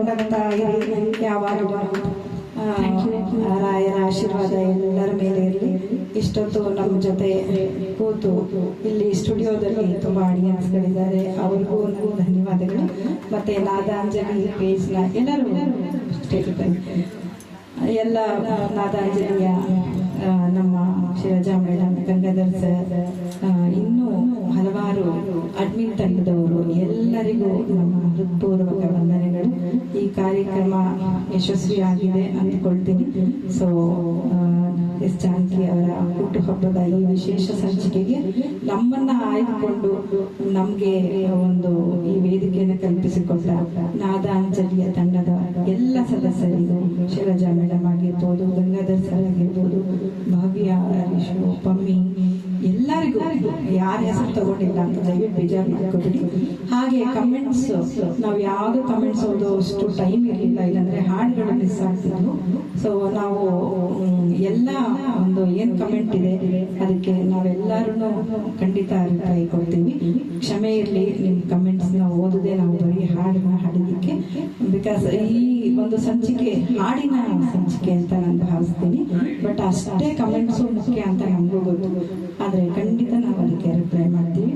ನಗ್ನಗ್ತಾ ಇರಿ ಯಾವಾಗಲೂ. ರಾಯರ ಆಶೀರ್ವಾದ ಎಲ್ಲರ ಮೇಲೆ ಇರಲಿ. ಇಷ್ಟೊತ್ತು ನಮ್ಮ ಜೊತೆ ಕೂತು ಇಲ್ಲಿ ಸ್ಟುಡಿಯೋದಲ್ಲಿ ತುಂಬಾ ಆಡಿಯನ್ಸ್ಗಳಿದ್ದಾರೆ, ಅವ್ರಿಗೂ ನನ್ನ ಧನ್ಯವಾದಗಳು. ಮತ್ತೆ ನಾದಾಂಜಲಿ ಪೇಜ್ನ ಎಲ್ಲರೂ ಎಲ್ಲ ನಾದಾಂಜಲಿಯ ನಮ್ಮ ಶಿರಜಾ ಮೇಡಮ್, ಗಂಗಾಧರ್ ಸರ್, ಇನ್ನೂ ಹಲವಾರು ಅಡ್ಮಿನ್ ತಂಡದವರು ಎಲ್ಲರಿಗೂ ನಮ್ಮ ಹೃತ್ಪೂರ್ವಕ ವಂದನೆಗಳು. ಈ ಕಾರ್ಯಕ್ರಮ ಯಶಸ್ವಿಯಾಗಿದೆ ಅಂದ್ಕೊಳ್ತೀನಿ. ಸೊ ಎಸ್ ಜಾನಕಿ ಅವರ ಹುಟ್ಟುಹಬ್ಬದ ಈ ವಿಶೇಷ ಸಂಚಿಕೆಗೆ ನಮ್ಮನ್ನ ಆಯ್ದುಕೊಂಡು ನಮ್ಗೆ ಒಂದು ಈ ವೇದಿಕೆಯನ್ನು ಕಲ್ಪಿಸಿಕೊಟ್ಟ ನಾದಾಂಜಲಿಯ ತಂಡದ ಎಲ್ಲ ಸದಸ್ಯರಿಗೂ, ಶಿರಜಾ ಮೇಡಮ್ ಆಗಿರ್ಬೋದು, ಗಂಗಾಧರ್ ಸರ್ ಆಗಿರ್ಬೋದು, ಭವ್ಯ, ಹರೀಶ್, ಪಮ್ಮಿ, ಎಲ್ಲರಿಗೂ ಯಾರ ಹೆಸರು ತಗೊಂಡಿಲ್ಲ ಅಂತ ದಯವಿಟ್ಟು ಬೇಜಾರು ಮಾಡ್ಕೋಬಿಡಿ. ಹಾಗೆ ಕಮೆಂಟ್ಸ್, ನಾವು ಯಾವ್ದು ಕಮೆಂಟ್ಸ್ ಓದೋ ಅಷ್ಟು ಟೈಮ್ ಇರಲಿಲ್ಲ, ಇಲ್ಲಾಂದ್ರೆ ಹಾಡುಗಳು ಮಿಸ್ ಆಗ್ತಿದ್ವು. ಸೊ ನಾವು ಎಲ್ಲ ಒಂದು ಏನ್ ಕಮೆಂಟ್ ಇದೆ ಅದಕ್ಕೆ ನಾವೆಲ್ಲರೂ ಖಂಡಿತ ರಿಪ್ಲೈ ಕೊಡ್ತೀವಿ. ಕ್ಷಮೆ ಇರಲಿ, ನಿಮ್ ಕಮೆಂಟ್ಸ್ ನ ಓದದೆ ನಾವು ಬರೀ ಹಾಡನ್ನ ಹಾಡಿದಕ್ಕೆ. ಬಿಕಾಸ್ ಈ ಒಂದು ಸಂಚಿಕೆ ಹಾಡಿನ ಸಂಚಿಕೆ ಅಂತ ನಾನು ಭಾವಿಸ್ತೀನಿ. ಬಟ್ ಅಷ್ಟೇ ಕಮೆಂಟ್ಸು ಮುಖ್ಯ ಅಂತ ನಮಗೂ ಗೊತ್ತು. ಆದ್ರೆ ಖಂಡಿತ ನಾವು ಅದಕ್ಕೆ ರಿಪ್ಲೈ ಮಾಡ್ತೀವಿ.